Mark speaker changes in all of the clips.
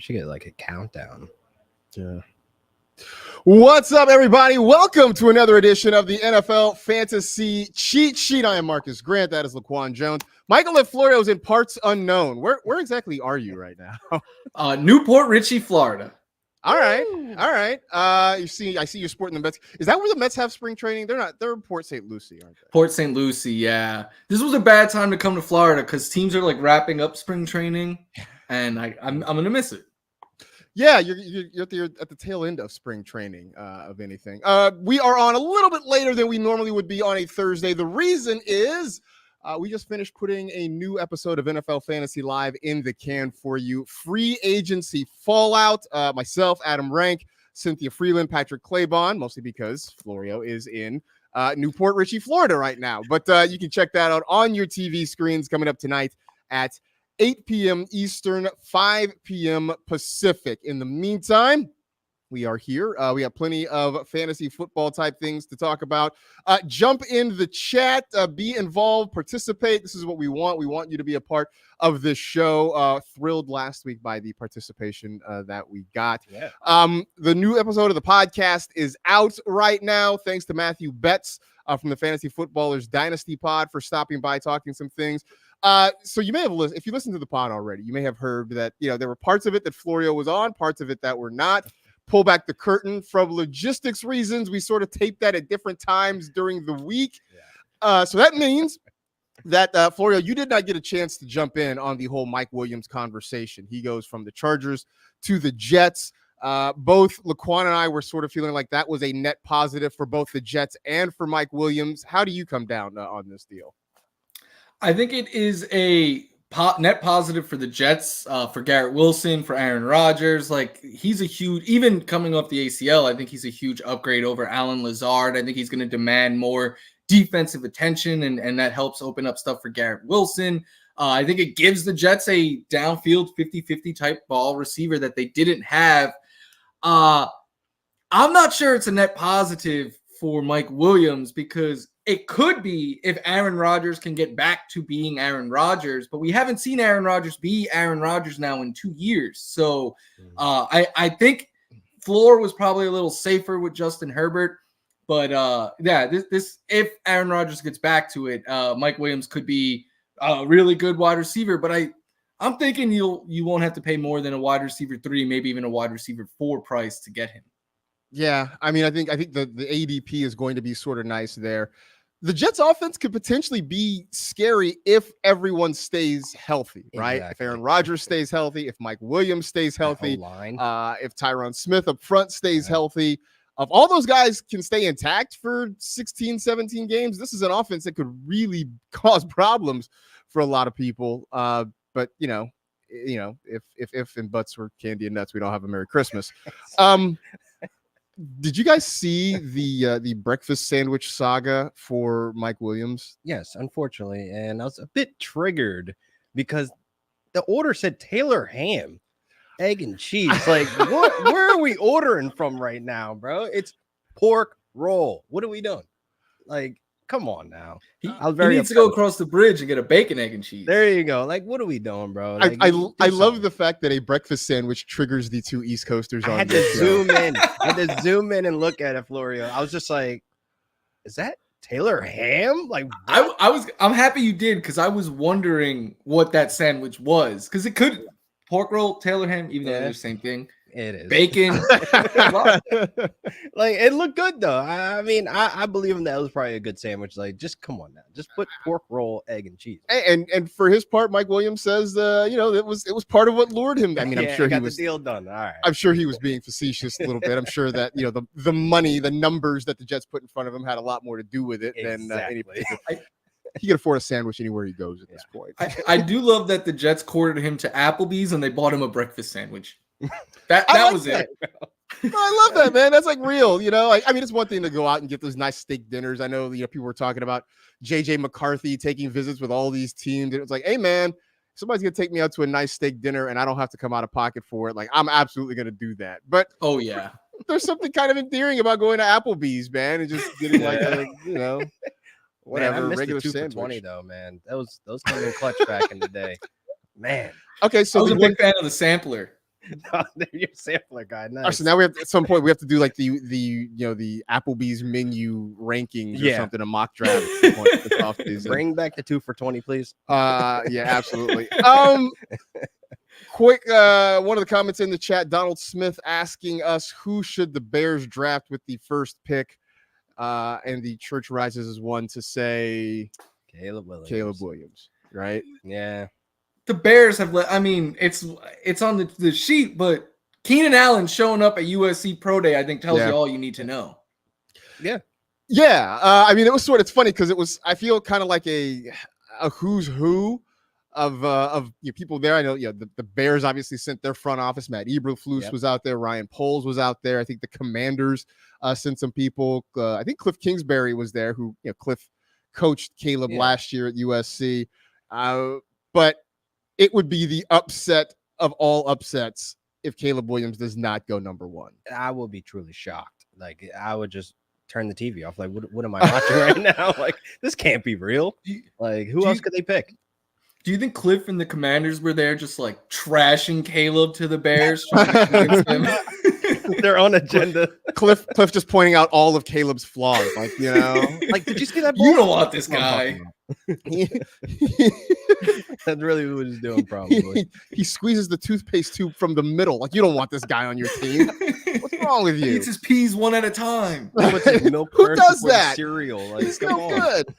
Speaker 1: We should get like a countdown.
Speaker 2: Yeah. What's up, everybody? Welcome to another edition of the NFL Fantasy Cheat Sheet. I am Marcus Grant. That is Laquan Jones. Michael Florio is in parts unknown. Where exactly are you right now?
Speaker 3: Newport Richey, Florida.
Speaker 2: All right. I see you're sporting the Mets. Is that where the Mets have spring training? They're not. They're in Port St. Lucie, aren't they?
Speaker 3: Port St. Lucie, yeah. This was a bad time to come to Florida because teams are like wrapping up spring training, and I'm gonna miss it.
Speaker 2: Yeah, you're at the tail end of spring training of anything. We are on a little bit later than we normally would be on a Thursday. The reason is we just finished putting a new episode of NFL Fantasy Live in the can for you. Free agency fallout. Myself, Adam Rank, Cynthia Freeland, Patrick Claybon, mostly because Florio is in Newport Richey, Florida right now. But you can check that out on your TV screens coming up tonight at 8 p.m. Eastern, 5 p.m. Pacific. In the meantime, we are here. We have plenty of fantasy football type things to talk about. Jump in the chat, be involved, participate. This is what we want. We want you to be a part of this show. Thrilled last week by the participation that we got.
Speaker 1: Yeah.
Speaker 2: The new episode of the podcast is out right now. Thanks to Matthew Betts from the Fantasy Footballers Dynasty Pod for stopping by, talking some things. So you may have listened, if you listened to the pod already, you may have heard that, there were parts of it that Florio was on, parts of it that were not. Pull back the curtain from logistics reasons. We sort of taped that at different times during the week. Yeah. So that means that, Florio, you did not get a chance to jump in on the whole Mike Williams conversation. He goes from the Chargers to the Jets. Both Laquan and I were sort of feeling like that was a net positive for both the Jets and for Mike Williams. How do you come down on this deal?
Speaker 3: I think it is a net positive for the Jets, for Garrett Wilson, for Aaron Rodgers. Like, he's a huge, even coming off the ACL, I think he's a huge upgrade over Allen Lazard. I think he's going to demand more defensive attention, and that helps open up stuff for Garrett Wilson. I think it gives the Jets a downfield 50-50 type ball receiver that they didn't have. I'm not sure it's a net positive for Mike Williams because it could be if Aaron Rodgers can get back to being Aaron Rodgers, but we haven't seen Aaron Rodgers be Aaron Rodgers now in 2 years. So I think floor was probably a little safer with Justin Herbert, but this if Aaron Rodgers gets back to it, Mike Williams could be a really good wide receiver, but I'm thinking you won't have to pay more than a wide receiver 3, maybe even a wide receiver 4 price to get him. Yeah,
Speaker 2: I mean, I think the ADP is going to be sort of nice there. The Jets offense could potentially be scary if everyone stays healthy, right? Exactly. If Aaron Rodgers stays healthy, if Mike Williams stays healthy, if Tyron Smith up front stays healthy, if all those guys can stay intact for 16, 17 games, this is an offense that could really cause problems for a lot of people. But if and buts were candy and nuts, we don't have a Merry Christmas. Did you guys see the breakfast sandwich saga for Mike Williams?
Speaker 1: Yes, unfortunately. And I was a bit triggered because the order said Taylor ham, egg and cheese. Like, where are we ordering from right now, bro? It's pork roll. What are we doing? Like, come on now.
Speaker 3: He needs to go across the bridge and get a bacon, egg, and cheese.
Speaker 1: There you go. Like, what are we doing, bro? Like,
Speaker 2: I love the fact that a breakfast sandwich triggers the two East Coasters.
Speaker 1: I had to zoom in. I had to zoom in and look at it, Florio. I was just like, is that Taylor ham? Like,
Speaker 3: I'm happy you did because I was wondering what that sandwich was because it could pork roll, Taylor ham, even though they're the same thing.
Speaker 1: It is
Speaker 3: bacon.
Speaker 1: Like, it looked good though. I mean, I believe him that was probably a good sandwich. Like, just come on now, just put pork roll, egg, and cheese.
Speaker 2: And for his part, Mike Williams says, it was part of what lured him. I mean, I'm sure he was
Speaker 1: the deal done. All right.
Speaker 2: I'm sure he was being facetious a little bit. I'm sure that the money, the numbers that the Jets put in front of him had a lot more to do with it than anybody. He can afford a sandwich anywhere he goes at this point.
Speaker 3: I do love that the Jets courted him to Applebee's and they bought him a breakfast sandwich. That was it.
Speaker 2: I love that, man. That's like real, I mean, it's one thing to go out and get those nice steak dinners. I know, people were talking about JJ McCarthy taking visits with all these teams. It was like, hey, man, somebody's going to take me out to a nice steak dinner and I don't have to come out of pocket for it. Like, I'm absolutely going to do that. But
Speaker 3: oh yeah,
Speaker 2: there's something kind of endearing about going to Applebee's, man, and just getting like whatever,
Speaker 1: man, I
Speaker 2: regular
Speaker 1: the 2
Speaker 2: sandwich.
Speaker 1: For $20 though, man. Those came in clutch back in the day, man.
Speaker 2: Okay, so
Speaker 3: I was a big fan of the sampler.
Speaker 1: You're a sampler guy.
Speaker 2: All right,
Speaker 1: Nice.
Speaker 2: so now we have at some point we have to do like the the Applebee's menu rankings or something, a mock draft at some point this offseason.
Speaker 1: Bring back the 2 for $20, please.
Speaker 2: Yeah, absolutely. Quick, one of the comments in the chat, Donald Smith asking us who should the Bears draft with the first pick, and the church rises as one to say
Speaker 1: Caleb Williams.
Speaker 2: Right?
Speaker 1: Yeah.
Speaker 3: The Bears have I mean, it's on the sheet, but Keenan Allen showing up at USC Pro Day, I think, tells you all you need to know.
Speaker 1: Yeah.
Speaker 2: Yeah. I mean, it's funny because I feel kind of like a who's who of people there. I know, the Bears obviously sent their front office. Matt Eberflus was out there. Ryan Poles was out there. I think the Commanders sent some people. I think Cliff Kingsbury was there, who, Cliff coached Caleb last year at USC. But it would be the upset of all upsets if Caleb Williams does not go number 1.
Speaker 1: I will be truly shocked. Like, I would just turn the TV off. Like, what am I watching right now? Like, this can't be real. Like, who else could they pick?
Speaker 3: Do you think Cliff and the Commanders were there just like trashing Caleb to the Bears? Trying to convince them?
Speaker 1: Their own agenda.
Speaker 2: Cliff just pointing out all of Caleb's flaws. Like,
Speaker 1: like, did you see that?
Speaker 3: You don't want this guy.
Speaker 1: That's really what he's doing, probably.
Speaker 2: He squeezes the toothpaste tube from the middle. Like, you don't want this guy on your team. What's wrong with you?
Speaker 3: He eats his peas one at a time.
Speaker 1: Milk
Speaker 2: Who does that?
Speaker 1: Cereal. Like,
Speaker 2: it's no good.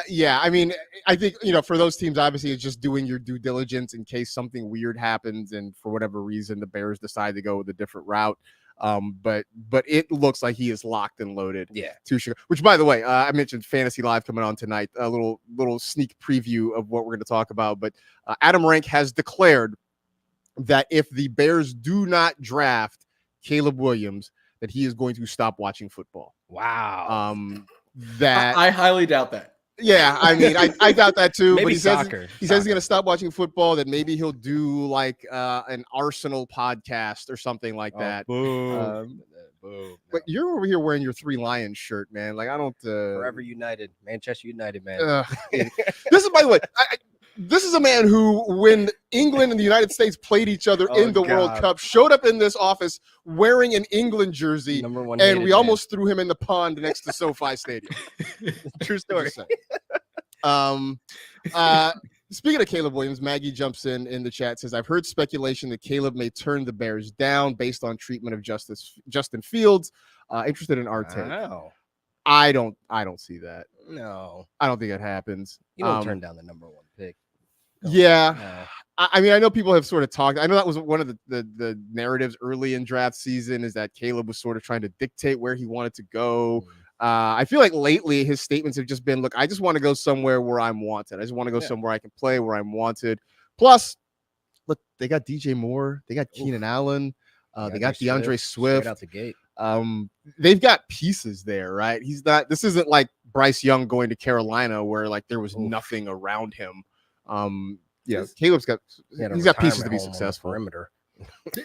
Speaker 2: Yeah, I mean, I think, for those teams, obviously, it's just doing your due diligence in case something weird happens and for whatever reason the Bears decide to go with a different route. But it looks like he is locked and loaded.
Speaker 1: Yeah.
Speaker 2: To Chicago. Which, by the way, I mentioned Fantasy Live coming on tonight. A little sneak preview of what we're going to talk about. But Adam Rank has declared that if the Bears do not draft Caleb Williams, that he is going to stop watching football.
Speaker 1: Wow.
Speaker 2: That
Speaker 3: I highly doubt that.
Speaker 2: Yeah, I mean, I doubt that too.
Speaker 1: Maybe
Speaker 2: but he
Speaker 1: soccer.
Speaker 2: Says he's going to stop watching football. That maybe he'll do like an Arsenal podcast or something like that.
Speaker 1: Boom.
Speaker 2: But you're over here wearing your 3 Lions shirt, man. Like, I don't.
Speaker 1: Forever United, Manchester United, man.
Speaker 2: This is, by the way, this is a man who, when England and the United States played each other in the World Cup, showed up in this office wearing an England jersey, and we almost threw him in the pond next to SoFi Stadium.
Speaker 1: True story.
Speaker 2: Speaking of Caleb Williams, Maggie jumps in the chat, says, I've heard speculation that Caleb may turn the Bears down based on treatment of Justin Fields. Interested in our take.
Speaker 1: Wow.
Speaker 2: I don't see that.
Speaker 1: No.
Speaker 2: I don't think it happens.
Speaker 1: You don't turn down the number 1 pick.
Speaker 2: Yeah.
Speaker 1: No.
Speaker 2: I mean, I know people have sort of talked. I know that was one of the narratives early in draft season, is that Caleb was sort of trying to dictate where he wanted to go. I feel like lately his statements have just been, look, I just want to go somewhere where I'm wanted. I just want to go somewhere I can play, where I'm wanted. Plus, look, they got DJ Moore. They got Keenan Allen. They got DeAndre Swift.
Speaker 1: Straight out the gate.
Speaker 2: They've got pieces there, right? This isn't like Bryce Young going to Carolina where like there was nothing around him. Caleb's got pieces to be successful.
Speaker 1: Perimeter.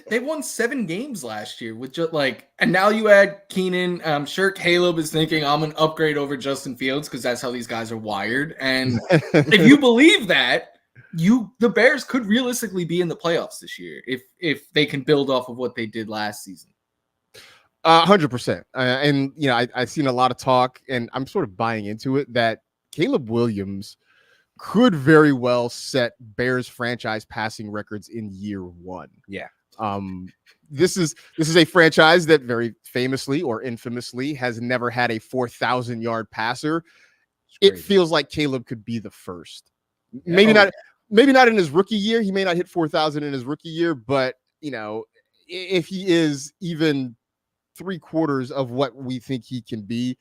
Speaker 3: They won 7 games last year with just and now you add Keenan. I'm sure Caleb is thinking I'm an upgrade over Justin Fields because that's how these guys are wired. And if you believe that, the Bears could realistically be in the playoffs this year if they can build off of what they did last season.
Speaker 2: 100%. And I've seen a lot of talk, and I'm sort of buying into it, that Caleb Williams could very well set Bears franchise passing records in year 1.
Speaker 1: Yeah.
Speaker 2: This is a franchise that very famously or infamously has never had a 4,000-yard passer. It feels like Caleb could be the first. Maybe not in his rookie year. He may not hit 4,000 in his rookie year, but if he is even 3/4 of what we think he can be,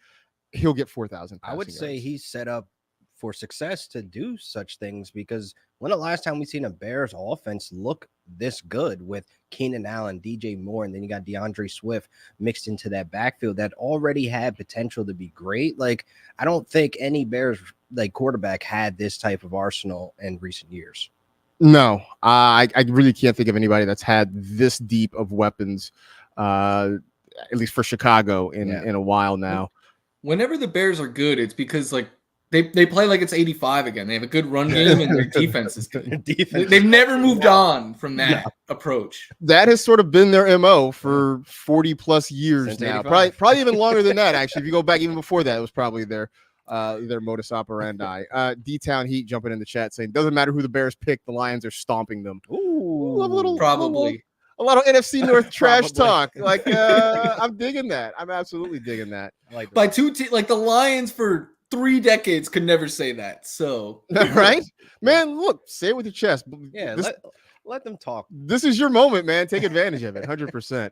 Speaker 2: he'll get 4,000.
Speaker 1: I would say he's set up for success to do such things, because when the last time we seen a Bears offense look this good with Keenan Allen, DJ Moore, and then you got DeAndre Swift mixed into that backfield that already had potential to be great. Like, I don't think any Bears quarterback had this type of arsenal in recent years.
Speaker 2: No, I really can't think of anybody that's had this deep of weapons, at least for Chicago in a while now.
Speaker 3: Whenever the Bears are good, it's because They play like it's 85 again. They have a good run game and their defense is good.
Speaker 1: Defense.
Speaker 3: They've never moved on from that approach.
Speaker 2: That has sort of been their MO for 40 plus years
Speaker 1: Since
Speaker 2: now.
Speaker 1: 85.
Speaker 2: Probably even longer than that, actually. If you go back even before that, it was probably their modus operandi. D-Town Heat jumping in the chat saying, doesn't matter who the Bears pick, the Lions are stomping them.
Speaker 1: Ooh,
Speaker 2: Love a little,
Speaker 3: Probably.
Speaker 2: a lot of NFC North trash
Speaker 1: Probably.
Speaker 2: talk. Like, I'm digging that. I'm absolutely digging that.
Speaker 1: I like
Speaker 3: By
Speaker 1: that.
Speaker 3: two like the Lions for 3 decades could never say that. So
Speaker 2: Right? Man, look, say it with your chest.
Speaker 1: Yeah,
Speaker 2: This,
Speaker 1: let them talk.
Speaker 2: this is your moment, man. Take advantage of it. 100%.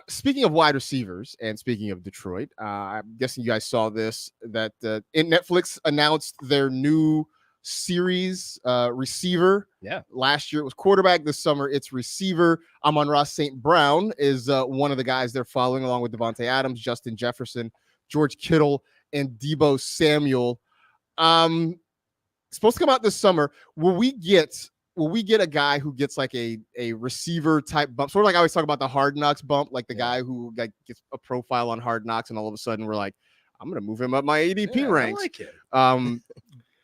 Speaker 2: Speaking of wide receivers and speaking of Detroit, I'm guessing you guys saw this, that Netflix announced their new series receiver.
Speaker 1: Yeah.
Speaker 2: Last year it was quarterback. This summer it's receiver. Amon-Ra St. Brown is one of the guys they're following, along with Devontae Adams, Justin Jefferson, George Kittle, and Deebo Samuel. Supposed to come out this summer. Will we get a guy who gets like a receiver type bump? Sort of like I always talk about the Hard Knocks bump, like the guy who like gets a profile on Hard Knocks and all of a sudden we're like, I'm going to move him up my ADP ranks.
Speaker 1: I like it.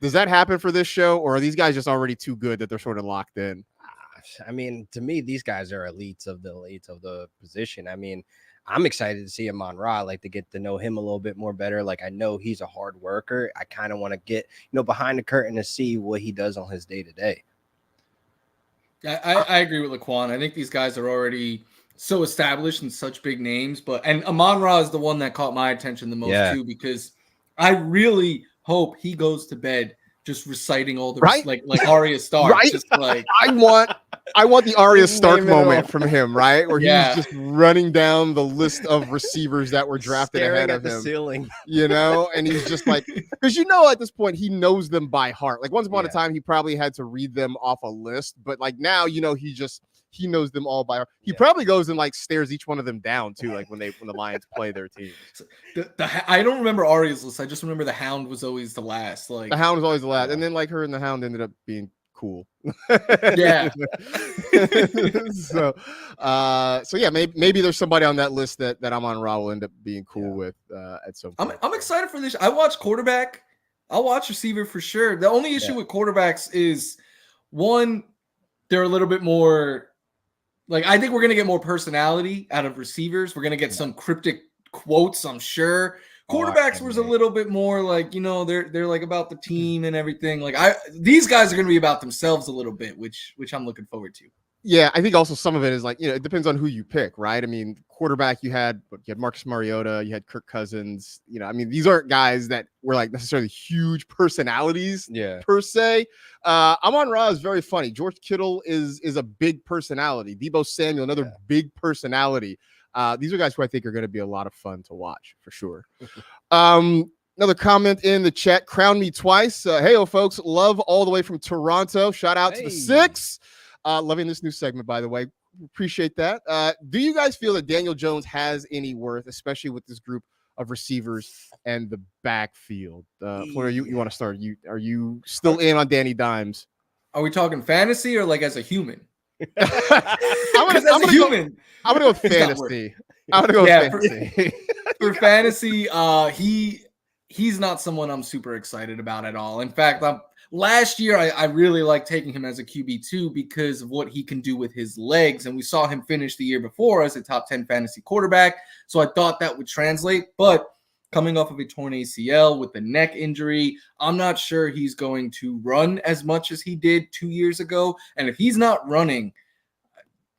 Speaker 2: Does that happen for this show, or are these guys just already too good that they're sort of locked in?
Speaker 1: I mean, to me, these guys are elites of the position. I mean, I'm excited to see Amon-Ra, like to get to know him a little bit more better. Like, I know he's a hard worker. I kind of want to get, behind the curtain to see what he does on his day to day.
Speaker 3: I agree with Laquan. I think these guys are already so established and such big names, and Amon-Ra is the one that caught my attention the most too, because I really hope he goes to bed just reciting all the like Arya Stark.
Speaker 2: Right?
Speaker 3: Just like
Speaker 2: I want the Arya Stark
Speaker 1: Name it all.
Speaker 2: moment from him, right? Where he's just running down the list of receivers that were drafted
Speaker 1: Staring
Speaker 2: ahead
Speaker 1: at
Speaker 2: of
Speaker 1: the
Speaker 2: him.
Speaker 1: ceiling.
Speaker 2: And he's just like, because at this point he knows them by heart. Like once upon a time he probably had to read them off a list, but like now he knows them all by heart. He probably goes and like stares each one of them down too, like when the Lions play their team.
Speaker 3: I don't remember Arya's list. I just remember the Hound was always the last. Like
Speaker 2: the Hound was always the last, and then like her and the Hound ended up being cool.
Speaker 3: Yeah.
Speaker 2: so yeah, maybe there's somebody on that list that Amon-Ra will end up being cool with at some point.
Speaker 3: I'm excited for this. I watch quarterback. I'll watch receiver for sure. The only issue with quarterbacks is one, they're a little bit more like, I think we're going to get more personality out of receivers. We're going to get some cryptic quotes, I'm sure. Quarterbacks was a little bit more like, they're like about the team and everything. Like these guys are going to be about themselves a little bit, which I'm looking forward to.
Speaker 2: Yeah, I think also some of it is like, it depends on who you pick, right? I mean, quarterback, you had Marcus Mariota, you had Kirk Cousins. I mean, these aren't guys that were like necessarily huge personalities per se. Amon-Ra is very funny. George Kittle is a big personality. Deebo Samuel, another big personality. These are guys who I think are going to be a lot of fun to watch for sure. Another comment in the chat, crown me twice. Hey, folks, love all the way from Toronto. Shout out to the Six. Loving this new segment, by the way. Appreciate that. Do you guys feel that Daniel Jones has any worth, especially with this group of receivers and the backfield? Fleur, you want to start? Are you still in on Danny Dimes?
Speaker 3: Are we talking fantasy or like as a human?
Speaker 2: I'm gonna go with fantasy. I'm gonna go with fantasy.
Speaker 3: For fantasy, he's not someone I'm super excited about at all. In fact, last year I really liked taking him as a QB2 because of what he can do with his legs, and we saw him finish the year before as a top 10 fantasy quarterback. So I thought that would translate, but coming off of a torn ACL with the neck injury, I'm not sure he's going to run as much as he did 2 years ago. And if he's not running,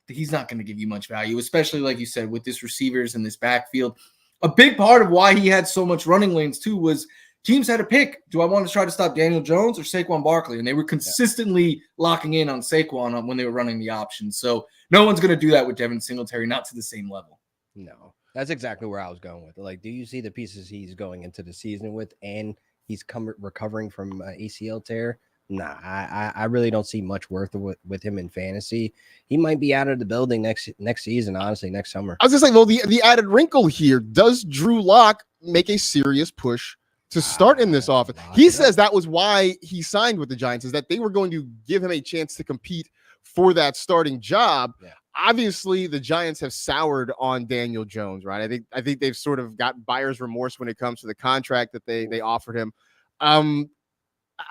Speaker 3: he's not going to give you much value, especially like you said, with this receivers and this backfield. A big part of why he had so much running lanes too was teams had to pick, do I want to try to stop Daniel Jones or Saquon Barkley? And they were consistently locking in on Saquon when they were running the options. So no one's going to do that with Devin Singletary, not to the same level.
Speaker 1: No, that's exactly where I was going with it. Like, do you see the pieces he's going into the season with, and he's recovering from ACL tear? Nah, I really don't see much worth with him in fantasy. He might be out of the building next season, honestly, next summer.
Speaker 2: I was just like, well, the added wrinkle here, does Drew Lock make a serious push to start in this offense? He says that was why he signed with the Giants, is that they were going to give him a chance to compete for that starting job. Yeah. Obviously, the Giants have soured on Daniel Jones, right? I think they've sort of got buyer's remorse when it comes to the contract that they offered him. I mean,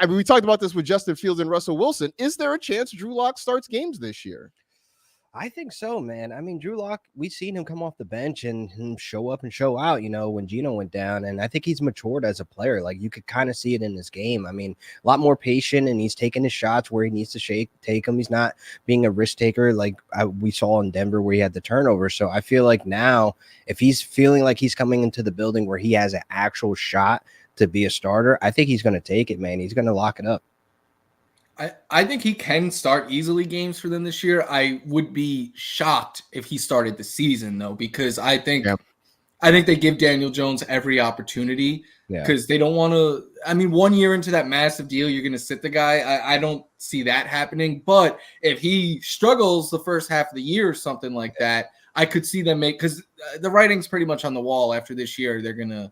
Speaker 2: we talked about this with Justin Fields and Russell Wilson. Is there a chance Drew Lock starts games this year?
Speaker 1: I think so, man. I mean, Drew Lock, we've seen him come off the bench and him show up and show out, when Geno went down. And I think he's matured as a player. Like, you could kind of see it in this game. I mean, a lot more patient, and he's taking his shots where he needs to take them. He's not being a risk taker like we saw in Denver where he had the turnover. So I feel like now, if he's feeling like he's coming into the building where he has an actual shot to be a starter, I think he's going to take it, man. He's going to lock it up.
Speaker 3: I think he can start easily games for them this year. I would be shocked if he started the season, though, because I think they give Daniel Jones every opportunity because they don't want to. I mean, 1 year into that massive deal, you're going to sit the guy. I don't see that happening. But if he struggles the first half of the year or something like that, I could see them make, because the writing's pretty much on the wall after this year. They're gonna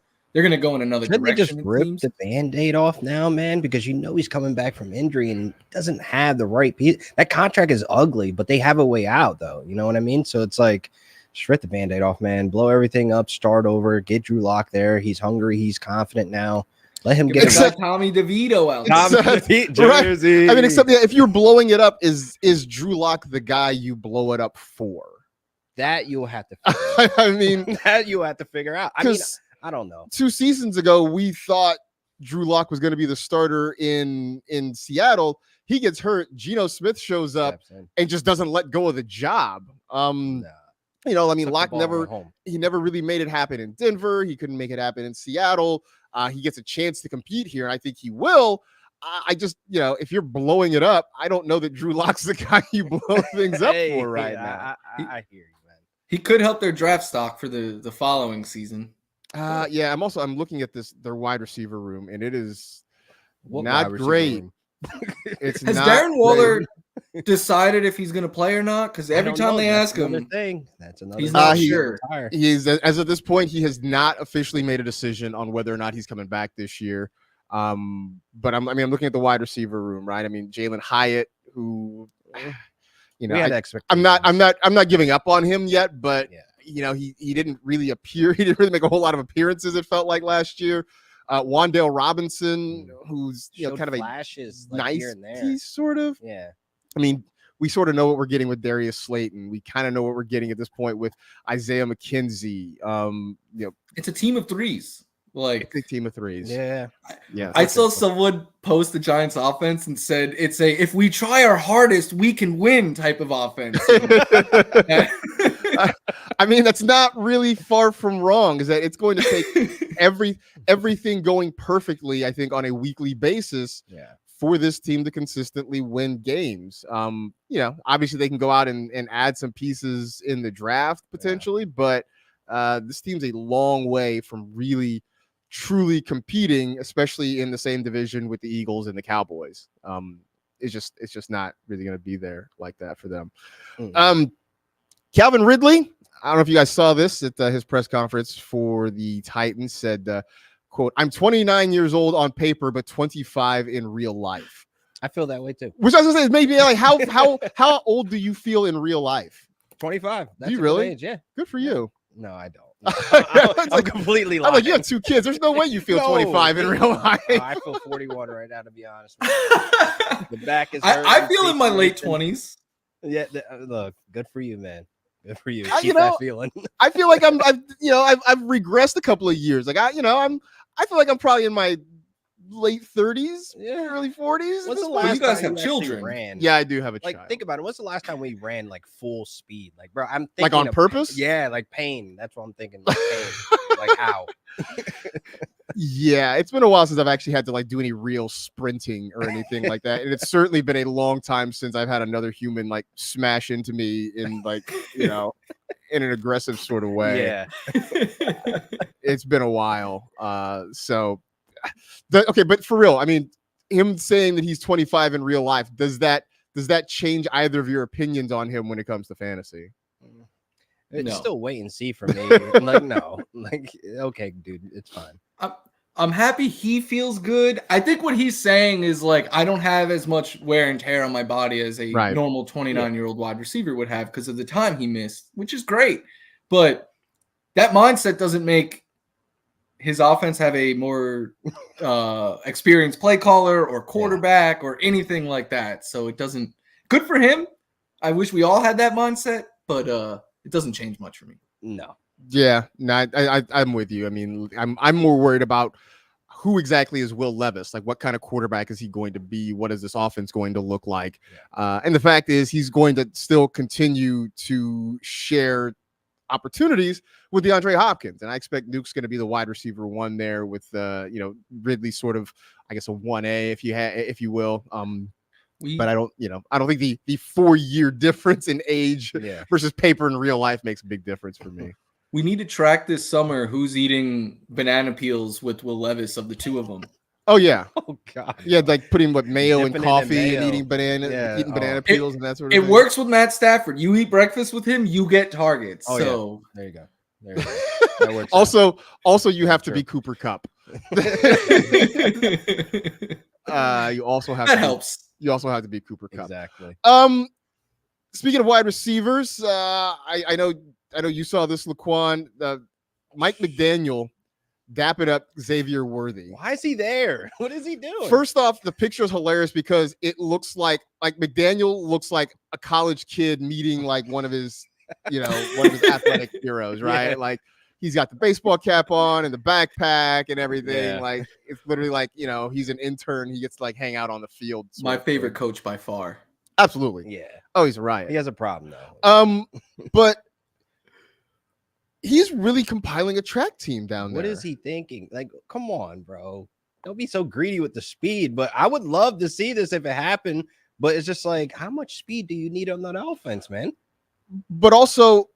Speaker 3: go in another direction.
Speaker 1: They just rip the Band-Aid off now, man, because he's coming back from injury and doesn't have the right piece. That contract is ugly, but they have a way out, though. You know what I mean? So it's like, just rip the Band-Aid off, man. Blow everything up, start over, get Drew Lock there. He's hungry. He's confident now. Let him get
Speaker 3: Tommy DeVito out.
Speaker 1: Tommy DeVito jersey.
Speaker 2: Right. I mean, except if you're blowing it up, is Drew Lock the guy you blow it up for?
Speaker 1: That you'll have to figure out.
Speaker 2: I mean,
Speaker 1: that you'll have to figure out. I mean, I don't know.
Speaker 2: 2 seasons ago, we thought Drew Lock was going to be the starter in Seattle. He gets hurt. Geno Smith shows up and just doesn't let go of the job. I mean, Lock never really made it happen in Denver. He couldn't make it happen in Seattle. He gets a chance to compete here, and I think he will. I just, if you're blowing it up, I don't know that Drew Lock's the guy you blow things up for right now.
Speaker 1: I hear you, man.
Speaker 3: He could help their draft stock for the following season.
Speaker 2: I'm looking at their wide receiver room, and it is not great.
Speaker 3: Has Darren Waller decided if he's going to play or not? Because every time they ask him,
Speaker 1: that's another
Speaker 3: he's not sure.
Speaker 2: He's, as of this point, he has not officially made a decision on whether or not he's coming back this year. But I'm looking at the wide receiver room, right? I mean, Jalen Hyatt, who, I'm not giving up on him yet, but he didn't really appear. He didn't really make a whole lot of appearances, it felt like, last year. Wan'Dale Robinson, who's kind of
Speaker 1: flashes,
Speaker 2: a nice
Speaker 1: here and there.
Speaker 2: Piece, sort of.
Speaker 1: Yeah.
Speaker 2: I mean, we sort of know what we're getting with Darius Slayton. We kind of know what we're getting at this point with Isaiah McKenzie.
Speaker 3: It's a team of threes.
Speaker 2: It's a team of threes.
Speaker 1: Yeah.
Speaker 3: I saw someone post the Giants offense and said it's a if we try our hardest, we can win type of offense.
Speaker 2: I mean, that's not really far from wrong. Is that it's going to take everything going perfectly, I think, on a weekly basis for this team to consistently win games. Obviously they can go out and add some pieces in the draft potentially, but this team's a long way from really truly competing, especially in the same division with the Eagles and the Cowboys. It's just not really going to be there like that for them. Calvin Ridley, I don't know if you guys saw this at his press conference for the Titans, said, quote, "I'm 29 years old on paper, but 25 in real life."
Speaker 1: I feel that way too.
Speaker 2: Which I was going to say is maybe like how old do you feel in real life?
Speaker 1: 25. That's
Speaker 2: do you really?
Speaker 1: Age, yeah.
Speaker 2: Good for you.
Speaker 1: No, I don't.
Speaker 2: I'm
Speaker 1: completely lying.
Speaker 2: I'm like, you have 2 kids. There's no way you feel 25 in real life.
Speaker 1: No, I feel 41 right now, to be honest. The back is hurt.
Speaker 3: I feel in my late 20s.
Speaker 1: Yeah, look, good for you, man. Good for you. Keep that feeling.
Speaker 2: I feel like I've regressed a couple of years. Like I feel like I'm probably in my late 30s, early 40s.
Speaker 1: What's the last
Speaker 3: you guys
Speaker 1: time
Speaker 3: have children?
Speaker 1: Ran?
Speaker 2: Yeah, I do have a child.
Speaker 1: Think about it. What's the last time we ran like full speed? Like, bro, I'm thinking
Speaker 2: like on purpose.
Speaker 1: Yeah, like pain. That's what I'm thinking. Like pain. Like how?
Speaker 2: Yeah, it's been a while since I've actually had to like do any real sprinting or anything like that, and it's certainly been a long time since I've had another human like smash into me in like in an aggressive sort of way.
Speaker 1: Yeah,
Speaker 2: it's been a while. But for real, I mean, him saying that he's 25 in real life, does that change either of your opinions on him when it comes to fantasy?
Speaker 1: It's still wait and see for me. Like, no, like, okay, dude, it's fine.
Speaker 3: I'm happy he feels good. I think what he's saying is like, I don't have as much wear and tear on my body as a normal 29-year-old wide receiver would have because of the time he missed, which is great. But that mindset doesn't make his offense have a more experienced play caller or quarterback or anything like that. So it doesn't. Good for him. I wish we all had that mindset, but it doesn't change much for me.
Speaker 1: No.
Speaker 2: Yeah, no, I'm with you. I mean, I'm more worried about who exactly is Will Levis? Like, what kind of quarterback is he going to be? What is this offense going to look like? And the fact is, he's going to still continue to share opportunities with DeAndre Hopkins, and I expect Nuke's going to be the wide receiver one there with Ridley sort of, I guess, a 1A if you will. But I don't think the 4-year difference in age versus paper in real life makes a big difference for me.
Speaker 3: We need to track this summer who's eating banana peels with Will Levis of the two of them.
Speaker 2: Oh yeah.
Speaker 1: Oh god.
Speaker 2: Yeah, like putting mayo and
Speaker 1: Dipping
Speaker 2: coffee and
Speaker 1: mayo.
Speaker 2: eating banana peels and that sort of thing.
Speaker 3: It works with Matt Stafford. You eat breakfast with him, you get targets.
Speaker 1: Oh,
Speaker 3: so
Speaker 1: there you go. That works
Speaker 2: also you have to be Cooper Kupp. You also have
Speaker 3: helps.
Speaker 2: You also have to be Cooper Kupp.
Speaker 1: Exactly.
Speaker 2: Speaking of wide receivers, I know you saw this, Laquan. Mike McDaniel dapping up Xavier Worthy.
Speaker 1: Why is he there? What is he doing?
Speaker 2: First off, the picture is hilarious because it looks like McDaniel looks like a college kid meeting like one of his athletic heroes, right? Yeah. Like he's got the baseball cap on and the backpack and everything. Yeah. Like it's literally like, he's an intern. He gets to like hang out on the field.
Speaker 3: My favorite coach by far.
Speaker 2: Absolutely.
Speaker 1: Yeah.
Speaker 2: Oh, he's a riot.
Speaker 1: He has a problem though.
Speaker 2: But he's really compiling a track team down there.
Speaker 1: What is he thinking? Like, come on, bro. Don't be so greedy with the speed. But I would love to see this if it happened. But it's just like, how much speed do you need on that offense, man?
Speaker 2: But also,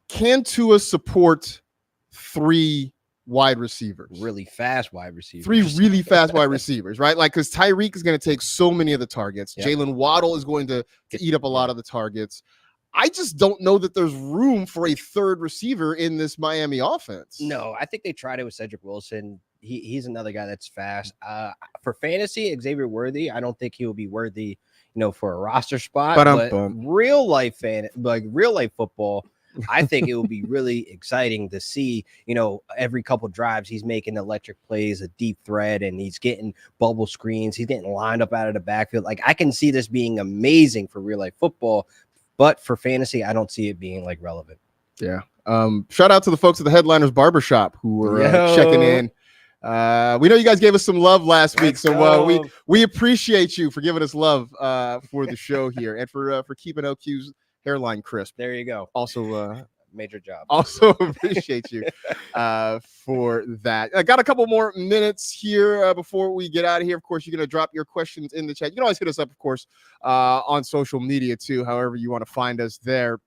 Speaker 2: can Tua support 3 wide receivers?
Speaker 1: Really fast wide receivers.
Speaker 2: 3 really fast wide receivers, right? Like, because Tyreek is going to take so many of the targets. Yep. Jalen Waddle is going to eat up a lot of the targets. I just don't know that there's room for a 3rd receiver in this Miami offense.
Speaker 1: No, I think they tried it with Cedric Wilson. He's another guy that's fast. For fantasy, Xavier Worthy, I don't think he will be worthy, for a roster spot. But real life football, I think it will be really exciting to see, every couple drives he's making electric plays, a deep threat, and he's getting bubble screens. He's getting lined up out of the backfield. Like, I can see this being amazing for real life football. But for fantasy, I don't see it being like relevant.
Speaker 2: Yeah. Shout out to the folks at the Headliners Barbershop who were checking in. We know you guys gave us some love last week, so we appreciate you for giving us love for the show here and for keeping OQ's hairline crisp.
Speaker 1: There you go.
Speaker 2: Also,
Speaker 1: major job.
Speaker 2: Also appreciate you for that. I got a couple more minutes here before we get out of here. Of course, you're going to drop your questions in the chat. You can always hit us up, of course, on social media too, however you want to find us there.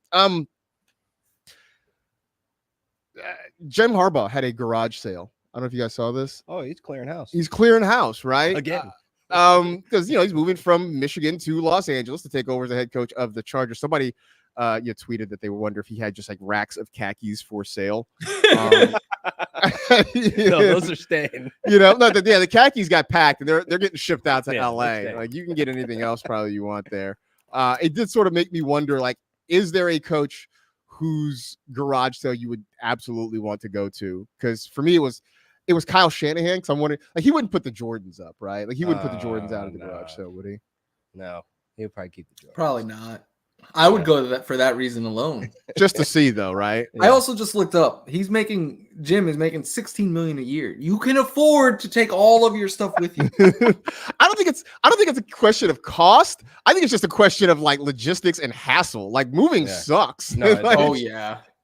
Speaker 2: Jim Harbaugh had a garage sale. I don't know if you guys saw this.
Speaker 1: Oh, he's clearing house.
Speaker 2: He's clearing house, right?
Speaker 1: Again.
Speaker 2: Because he's moving from Michigan to Los Angeles to take over as the head coach of the Chargers. Somebody you tweeted that they wonder if he had just like racks of khakis for sale.
Speaker 1: No, those are staying.
Speaker 2: The khakis got packed and they're getting shipped out to LA. Like, you can get anything else probably you want there. It did sort of make me wonder, like, is there a coach whose garage sale you would absolutely want to go to? Because for me, it was Kyle Shanahan. Because I'm wondering, like, he wouldn't put the Jordans up, right? Like, he wouldn't put the Jordans out of the garage sale, would he?
Speaker 1: No, he would probably keep the Jordans.
Speaker 3: Probably not. I would go to that for that reason alone.
Speaker 2: Just to see, though, right?
Speaker 3: Yeah. I also just looked up. Jim is making $16 million a year. You can afford to take all of your stuff with you.
Speaker 2: I don't think it's a question of cost. I think it's just a question of like logistics and hassle. Like, moving sucks.
Speaker 1: No,
Speaker 2: like,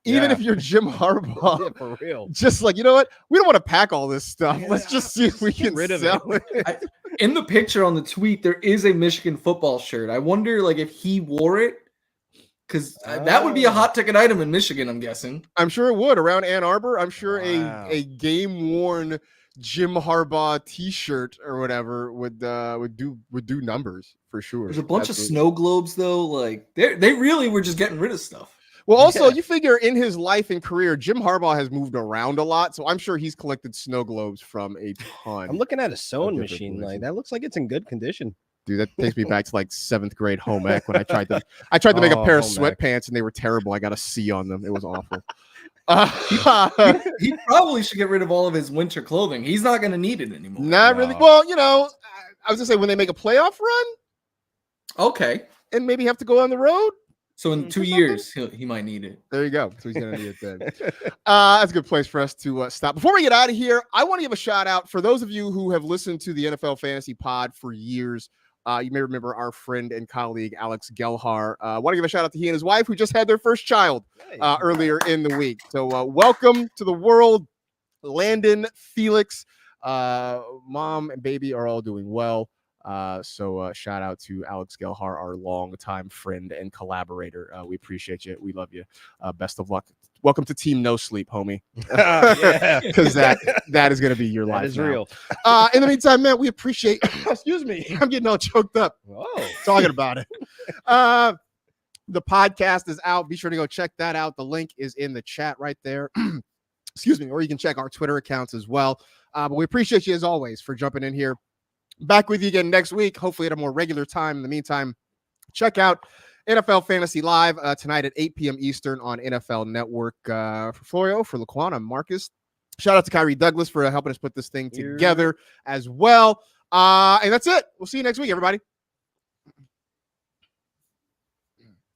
Speaker 2: even if you're Jim Harbaugh,
Speaker 1: for real.
Speaker 2: Just like, you know what? We don't want to pack all this stuff. Let's just see if we can sell it.
Speaker 3: In the picture on the tweet, there is a Michigan football shirt. I wonder, like, if he wore it, because that would be a hot ticket item in Michigan, I'm guessing.
Speaker 2: I'm sure it would. Around Ann Arbor, I'm sure a game-worn Jim Harbaugh T-shirt or whatever would do numbers for sure.
Speaker 3: There's a bunch of snow globes, though. Like, they really were just getting rid of stuff.
Speaker 2: Well, also, you figure in his life and career, Jim Harbaugh has moved around a lot, so I'm sure he's collected snow globes from a ton.
Speaker 1: I'm looking at a sewing machine. Like, that looks like it's in good condition.
Speaker 2: Dude, that takes me back to like 7th grade home ec when I tried to make a pair of sweatpants and they were terrible. I got a C on them. It was awful.
Speaker 3: He probably should get rid of all of his winter clothing. He's not going to need it anymore.
Speaker 2: Not really. Well, I was gonna say when they make a playoff run,
Speaker 3: Okay.
Speaker 2: and maybe have to go on the road.
Speaker 3: So in 2 years, he might need it.
Speaker 2: There you go. So he's gonna need it then. That's a good place for us to stop. Before we get out of here, I want to give a shout out for those of you who have listened to the NFL Fantasy Pod for years. You may remember our friend and colleague Alex Gelhar. I want to give a shout out to he and his wife who just had their first child earlier in the week. So welcome to the world, Landon, Felix. Mom and baby are all doing well. So shout out to Alex Gelhar, our longtime friend and collaborator. We appreciate you. We love you. Best of luck. Welcome to Team No Sleep, homie. Because that is going to be your life.
Speaker 1: That is
Speaker 2: now.
Speaker 1: real.
Speaker 2: In the meantime, man, we appreciate. Excuse me, I'm getting all choked up. Talking about it. The podcast is out. Be sure to go check that out. The link is in the chat right there. Excuse me, or you can check our Twitter accounts as well. But we appreciate you as always for jumping in here. Back with you again next week, hopefully at a more regular time. In the meantime, check out NFL Fantasy Live tonight at 8 p.m. Eastern on NFL Network. For Florio, for Laquan, I'm Marcus. Shout out to Kyrie Douglas for helping us put this thing together as well. And that's it. We'll see you next week, everybody.